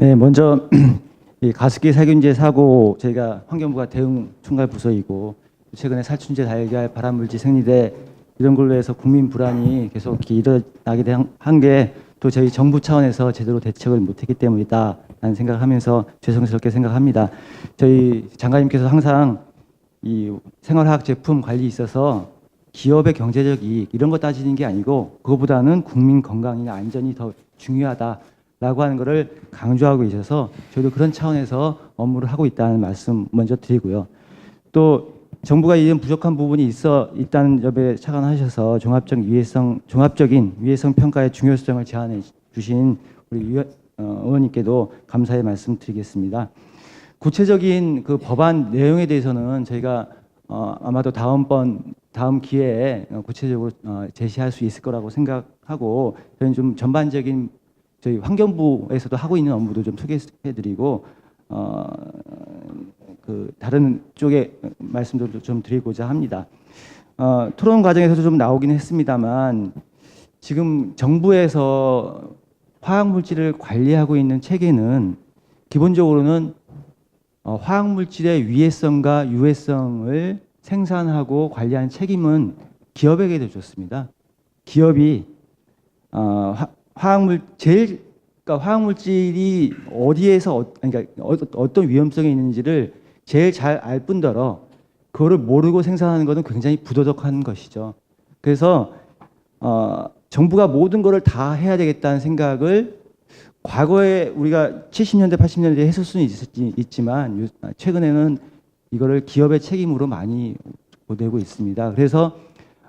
네, 먼저 이 가습기 살균제 사고 저희가 환경부가 대응 총괄 부서이고 최근에 살충제 달걀 발암물질 생리대 이런 걸로 해서 국민 불안이 계속 이렇게 일어나게 한 게 또 저희 정부 차원에서 제대로 대책을 못했기 때문이다라는 생각을 하면서 죄송스럽게 생각합니다. 저희 장관님께서 항상 이 생활화학 제품 관리에 있어서 기업의 경제적 이익 이런 거 따지는 게 아니고 그거보다는 국민 건강이나 안전이 더 중요하다라고 하는 것을 강조하고 계셔서 저희도 그런 차원에서 업무를 하고 있다는 말씀 먼저 드리고요. 또 정부가 이런 부족한 부분이 있다는 점에 착안하셔서 종합적인 위해성 평가의 중요성을 제안해 주신 우리 의원님께도 감사의 말씀드리겠습니다. 구체적인 그 법안 내용에 대해서는 저희가 아마도 다음 기회에 구체적으로 제시할 수 있을 거라고 생각하고 저희는 좀 전반적인 저희 환경부에서도 하고 있는 업무도 좀 소개해드리고 그 다른 쪽의 말씀도 좀 드리고자 합니다. 토론 과정에서도 좀 나오긴 했습니다만 지금 정부에서 화학물질을 관리하고 있는 체계는 기본적으로는 화학물질의 위해성과 유해성을 생산하고 관리하는 책임은 기업에게 줬습니다. 기업이 그러니까 화학물질이 어디에서 그러니까 어떤 위험성이 있는지를 제일 잘 알 뿐더러 그거를 모르고 생산하는 것은 굉장히 부도덕한 것이죠. 그래서 정부가 모든 것을 다 해야 되겠다는 생각을 과거에 우리가 70년대, 80년대에 했을 수는 있지만 최근에는 이거를 기업의 책임으로 많이 보내고 있습니다. 그래서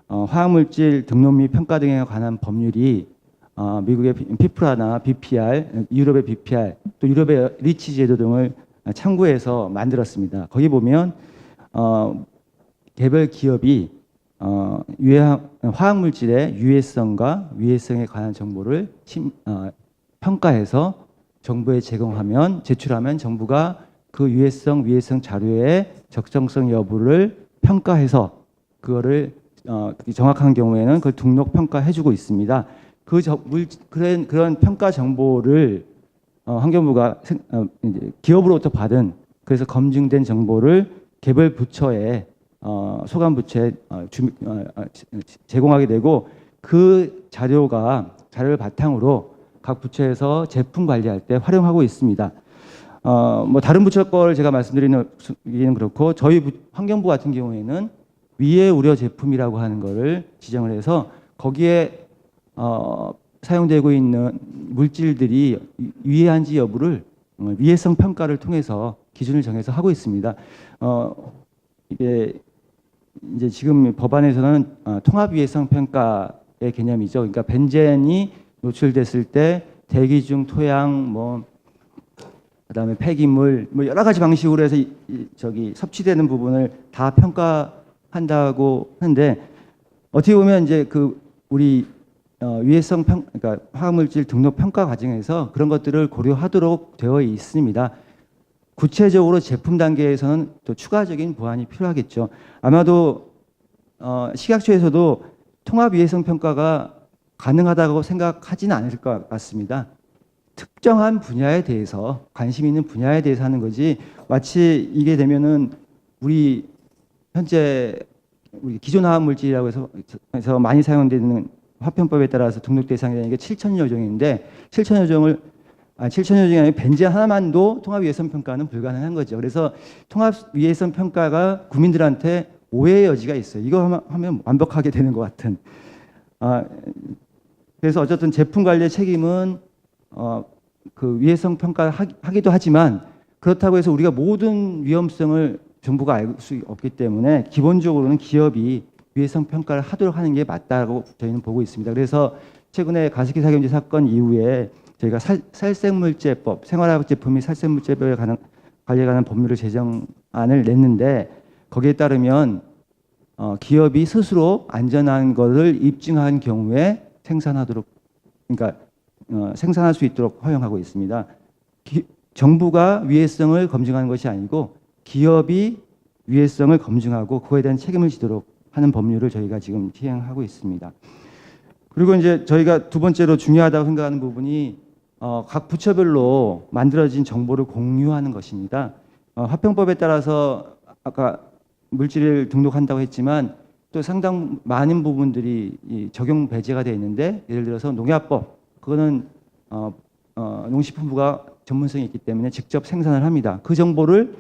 화학물질 등록 및 평가 등에 관한 법률이 미국의 피프라나 BPR, 유럽의 BPR, 또 유럽의 리치 제도 등을 참고해서 만들었습니다. 거기 보면 개별 기업이 화학물질의 유해성과 위해성에 관한 정보를 평가해서 정부에 제출하면 정부가 그 유해성, 위해성 자료의 적정성 여부를 평가해서 그거를 정확한 경우에는 그걸 등록 평가해주고 있습니다. 그런 평가 정보를 환경부가 기업으로부터 받은 그래서 검증된 정보를 개별 부처에 소관 부처에 제공하게 되고 그 자료를 바탕으로 각 부처에서 제품 관리할 때 활용하고 있습니다. 뭐 다른 부처 걸 제가 말씀드리는 그렇고 저희 환경부 같은 경우에는 위해 우려 제품이라고 하는 거를 지정을 해서 거기에 사용되고 있는 물질들이 위해한지 여부를 위해성 평가를 통해서 기준을 정해서 하고 있습니다. 이게 이제 지금 법안에서는 통합 위해성 평가의 개념이죠. 그러니까 벤젠이 노출됐을 때 대기 중 토양 그다음에 폐기물 여러 가지 방식으로 해서 섭취되는 부분을 다 평가한다고 하는데 어떻게 보면 이제 우리 그러니까 화학물질 등록 평가 과정에서 그런 것들을 고려하도록 되어 있습니다. 구체적으로 제품 단계에서는 또 추가적인 보완이 필요하겠죠. 아마도 식약처에서도 통합 위해성 평가가 가능하다고 생각하지는 않을 것 같습니다. 특정한 분야에 대해서 관심 있는 분야에 대해서 하는 거지 마치 이게 되면은 현재 우리 기존 화학물질이라고 해서 많이 사용되는 화평법에 따라서 등록 대상이 되는 게 7,000여 종인데 7,000여 종이 아니라 벤젠 하나만도 통합 위해성 평가는 불가능한 거죠. 그래서 통합 위해성 평가가 국민들한테 오해의 여지가 있어요. 이거 하면 완벽하게 되는 것 같은. 그래서 어쨌든 제품 관리의 책임은 그 위해성 평가를 하기도 하지만 그렇다고 해서 우리가 모든 위험성을 정부가 알 수 없기 때문에 기본적으로는 기업이 위해성 평가를 하도록 하는 게 맞다고 저희는 보고 있습니다. 그래서 최근에 가습기 살균제 사건 이후에 저희가 살생물제법, 생활화학 제품 및 살생물제법에 관리에 관한 법률을 제정안을 냈는데 거기에 따르면 기업이 스스로 안전한 것을 입증한 경우에 생산할 수 있도록 허용하고 있습니다. 정부가 위해성을 검증하는 것이 아니고 기업이 위해성을 검증하고 그거에 대한 책임을 지도록 하는 법률을 저희가 지금 시행하고 있습니다. 그리고 이제 저희가 두 번째로 중요하다고 생각하는 부분이 각 부처별로 만들어진 정보를 공유하는 것입니다. 화평법에 따라서 아까 물질을 등록한다고 했지만 또 상당 많은 부분들이 이 적용 배제가 되어 있는데, 예를 들어서 농약법, 그거는 농식품부가 전문성이 있기 때문에 직접 생산을 합니다. 그 정보를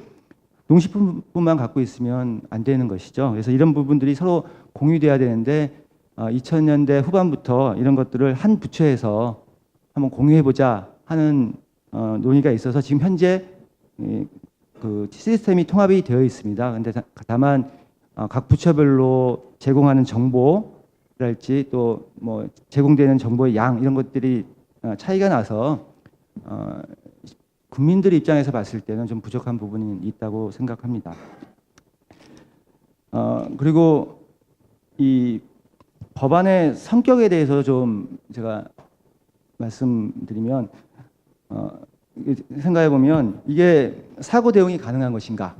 농식품부만 갖고 있으면 안 되는 것이죠. 그래서 이런 부분들이 서로 공유돼야 되는데 2000년대 후반부터 이런 것들을 한 부처에서 한번 공유해보자 하는 논의가 있어서 지금 현재 그 시스템이 통합이 되어 있습니다. 근데 다만 각 부처별로 제공하는 정보랄지 또 뭐 제공되는 정보의 양, 이런 것들이 차이가 나서 국민들 입장에서 봤을 때는 좀 부족한 부분이 있다고 생각합니다. 그리고 이 법안의 성격에 대해서 좀 제가 말씀드리면, 생각해 보면 이게 사고 대응이 가능한 것인가?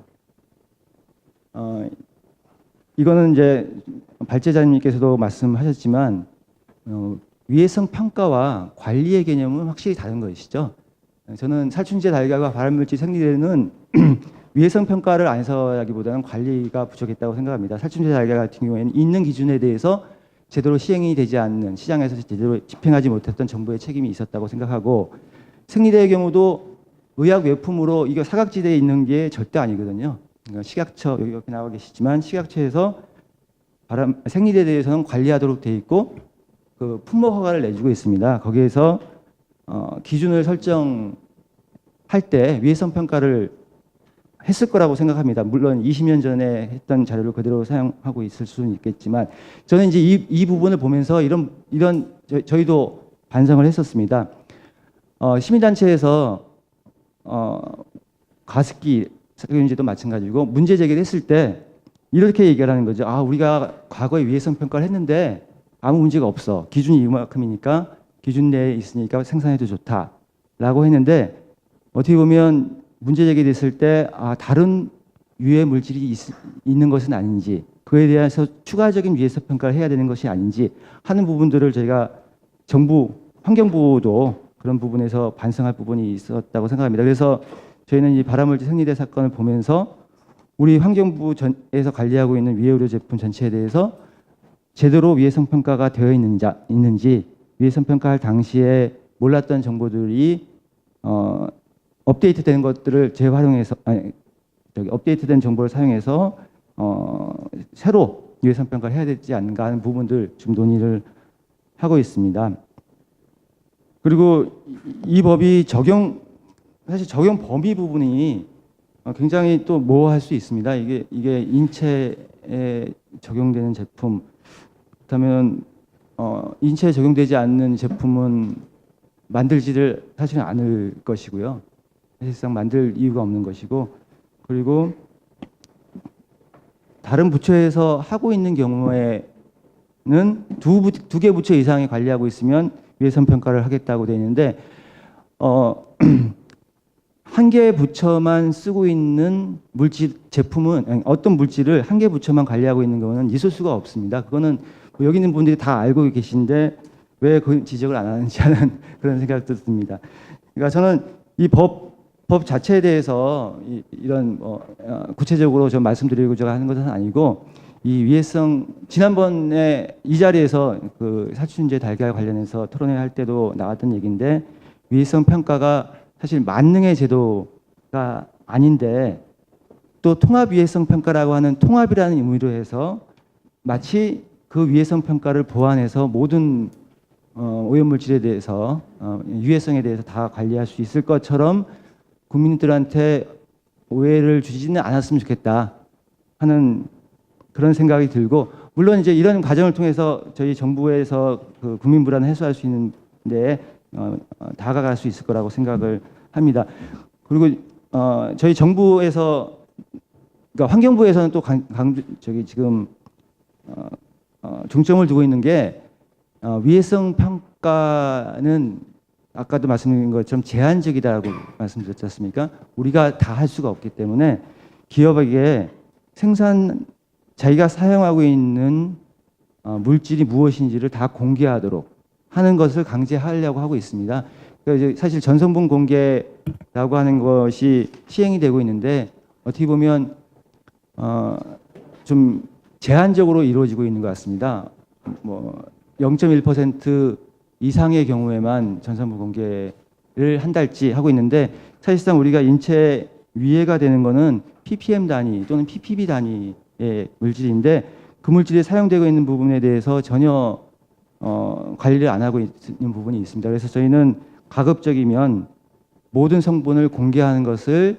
이거는 이제 발제자님께서도 말씀하셨지만 위해성 평가와 관리의 개념은 확실히 다른 것이죠. 저는 살충제 달걀과 발암물질 생리대는 위해성 평가를 안 해서라기보다는 관리가 부족했다고 생각합니다. 살충제 달걀 같은 경우에는 있는 기준에 대해서 제대로 시행이 되지 않는, 시장에서 제대로 집행하지 못했던 정부의 책임이 있었다고 생각하고, 생리대의 경우도 의약 외품으로 이거 사각지대에 있는 게 절대 아니거든요. 그러니까 식약처, 여기 이렇게 나와 계시지만 식약처에서 생리대에 대해서는 관리하도록 돼 있고 그 품목 허가를 내주고 있습니다. 거기에서 기준을 설정할 때 위해성 평가를 했을 거라고 생각합니다. 물론 20년 전에 했던 자료를 그대로 사용하고 있을 수는 있겠지만, 저는 이제 이 부분을 보면서 이런 저희도 반성을 했었습니다. 시민단체에서 가습기 살균제도 마찬가지고 문제 제기를 했을 때 이렇게 얘기를 하는 거죠. 우리가 과거에 위해성 평가를 했는데 아무 문제가 없어. 기준이 이만큼이니까 기준 내에 있으니까 생산해도 좋다라고 했는데, 어떻게 보면 문제 제기됐을 때 다른 유해 물질이 있는 것은 아닌지, 그에 대해서 추가적인 위해성 평가를 해야 되는 것이 아닌지 하는 부분들을 저희가 정부 환경부도 그런 부분에서 반성할 부분이 있었다고 생각합니다. 그래서 저희는 이 발암물질 생리대 사건을 보면서 우리 환경부에서 관리하고 있는 위해의료 제품 전체에 대해서 제대로 위해성 평가가 되어 있는지, 위해성 평가할 당시에 몰랐던 정보들이 업데이트된 것들을 재활용해서 업데이트된 정보를 사용해서 새로 위해성 평가를 해야 되지 않는가 하는 부분들 좀 논의를 하고 있습니다. 그리고 이 법이 사실 적용 범위 부분이 굉장히 또 모호할 수 있습니다. 이게 인체에 적용되는 제품, 그렇다면 인체에 적용되지 않는 제품은 만들지를 사실은 않을 것이고요. 사실상 만들 이유가 없는 것이고, 그리고 다른 부처에서 하고 있는 경우에는 두 개 부처 이상이 관리하고 있으면 위해성 평가를 하겠다고 되어 있는데, 한 개 부처만 쓰고 있는 제품은, 어떤 물질을 한 개 부처만 관리하고 있는 경우는 있을 수가 없습니다. 그거는 여기 있는 분들이 다 알고 계신데 왜 그 지적을 안 하는지 하는 그런 생각도 듭니다. 그러니까 저는 이 법 자체에 대해서 이런 구체적으로 좀 말씀드리고자 하는 것은 아니고, 이 위해성, 지난번에 이 자리에서 그 살충제 달걀 관련해서 토론회 할 때도 나왔던 얘기인데, 위해성 평가가 사실 만능의 제도가 아닌데 또 통합 위해성 평가라고 하는 통합이라는 의미로 해서 마치 그 위해성 평가를 보완해서 모든 오염물질에 대해서 유해성에 대해서 다 관리할 수 있을 것처럼 국민들한테 오해를 주지는 않았으면 좋겠다 하는 그런 생각이 들고, 물론 이제 이런 과정을 통해서 저희 정부에서 그 국민 불안을 해소할 수 있는데 다가갈 수 있을 거라고 생각을 합니다. 그리고 저희 정부에서, 그러니까 환경부에서는 또 지금 중점을 두고 있는 게 위해성 평가는 아까도 말씀드린 것처럼 제한적이다라고 말씀드렸지 않습니까? 우리가 다 할 수가 없기 때문에 기업에게 자기가 사용하고 있는 물질이 무엇인지를 다 공개하도록 하는 것을 강제하려고 하고 있습니다. 그러니까 이제 사실 전성분 공개라고 하는 것이 시행이 되고 있는데 어떻게 보면 좀 제한적으로 이루어지고 있는 것 같습니다. 뭐 0.1% 이상의 경우에만 전성분 공개를 한달치 하고 있는데 사실상 우리가 인체 위해가 되는 거는 ppm 단위 또는 ppb 단위의 물질인데 그 물질이 사용되고 있는 부분에 대해서 전혀 관리를 안 하고 있는 부분이 있습니다. 그래서 저희는 가급적이면 모든 성분을 공개하는 것을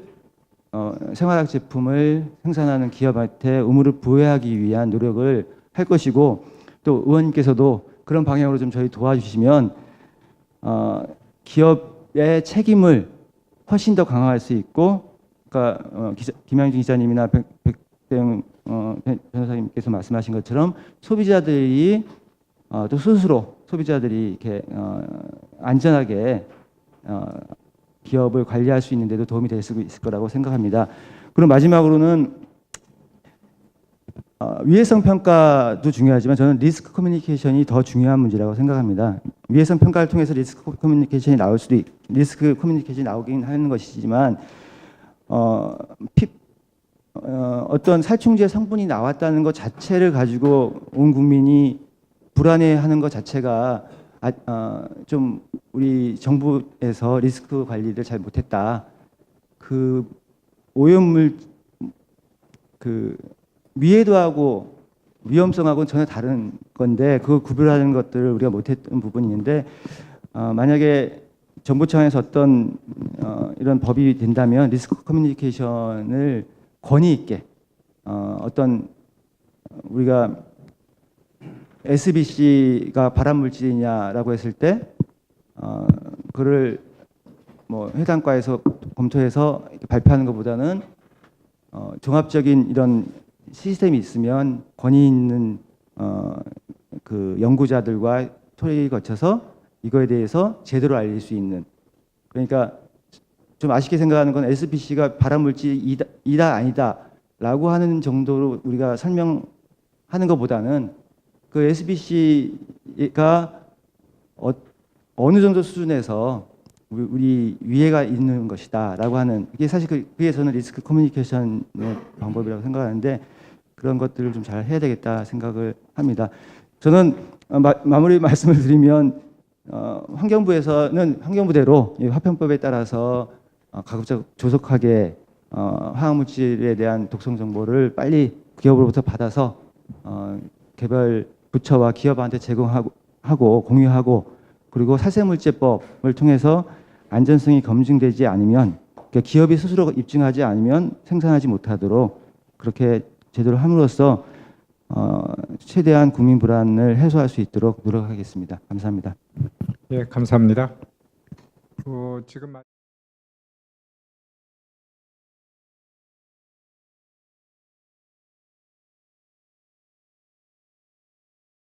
생활학 제품을 생산하는 기업한테 의무를 부여하기 위한 노력을 할 것이고 또 의원님께서도 그런 방향으로 좀 저희 도와주시면 기업의 책임을 훨씬 더 강화할 수 있고 그러니까 김양준 기자님이나 백대영 변호사님께서 말씀하신 것처럼 소비자들이 또 스스로 소비자들이 이렇게 안전하게 기업을 관리할 수 있는데도 도움이 될 수 있을 거라고 생각합니다. 그럼 마지막으로는 위해성 평가도 중요하지만 저는 리스크 커뮤니케이션이 더 중요한 문제라고 생각합니다. 위해성 평가를 통해서 리스크 커뮤니케이션이 나오긴 하는 것이지만 어떤 살충제 성분이 나왔다는 것 자체를 가지고 온 국민이 불안해하는 것 자체가 좀 우리 정부에서 리스크 관리를 잘 못했다. 그 오염물 위해도하고 위험성하고는 전혀 다른 건데 그걸 구별하는 것들을 우리가 못했던 부분이 있는데 만약에 정부 차원에서 어떤 이런 법이 된다면 리스크 커뮤니케이션을 권위 있게 어떤 우리가 SBC가 발암 물질이냐라고 했을 때 그를 뭐 해당 과에서 검토해서 발표하는 것보다는 종합적인 이런 시스템이 있으면 권위 있는 그 연구자들과 토의를 거쳐서 이거에 대해서 제대로 알릴 수 있는 그러니까 좀 아쉽게 생각하는 건 SBC가 발암 물질이다 아니다라고 하는 정도로 우리가 설명하는 것보다는 그 SBC가 어느 정도 수준에서 우리 위해가 있는 것이다라고 하는 이게 사실 그게 저는 리스크 커뮤니케이션의 방법이라고 생각하는데 그런 것들을 좀 잘 해야 되겠다 생각을 합니다. 저는 마무리 말씀을 드리면 환경부에서는 환경부대로 이 화편법에 따라서 가급적 조속하게 화학물질에 대한 독성 정보를 빨리 기업으로부터 받아서 개발 부처와 기업한테 제공하고 공유하고 그리고 살생물제법을 통해서 안전성이 검증되지 않으면 그러니까 기업이 스스로 입증하지 않으면 생산하지 못하도록 그렇게 제대로 함으로써 최대한 국민 불안을 해소할 수 있도록 노력하겠습니다. 감사합니다. 예, 감사합니다. 지금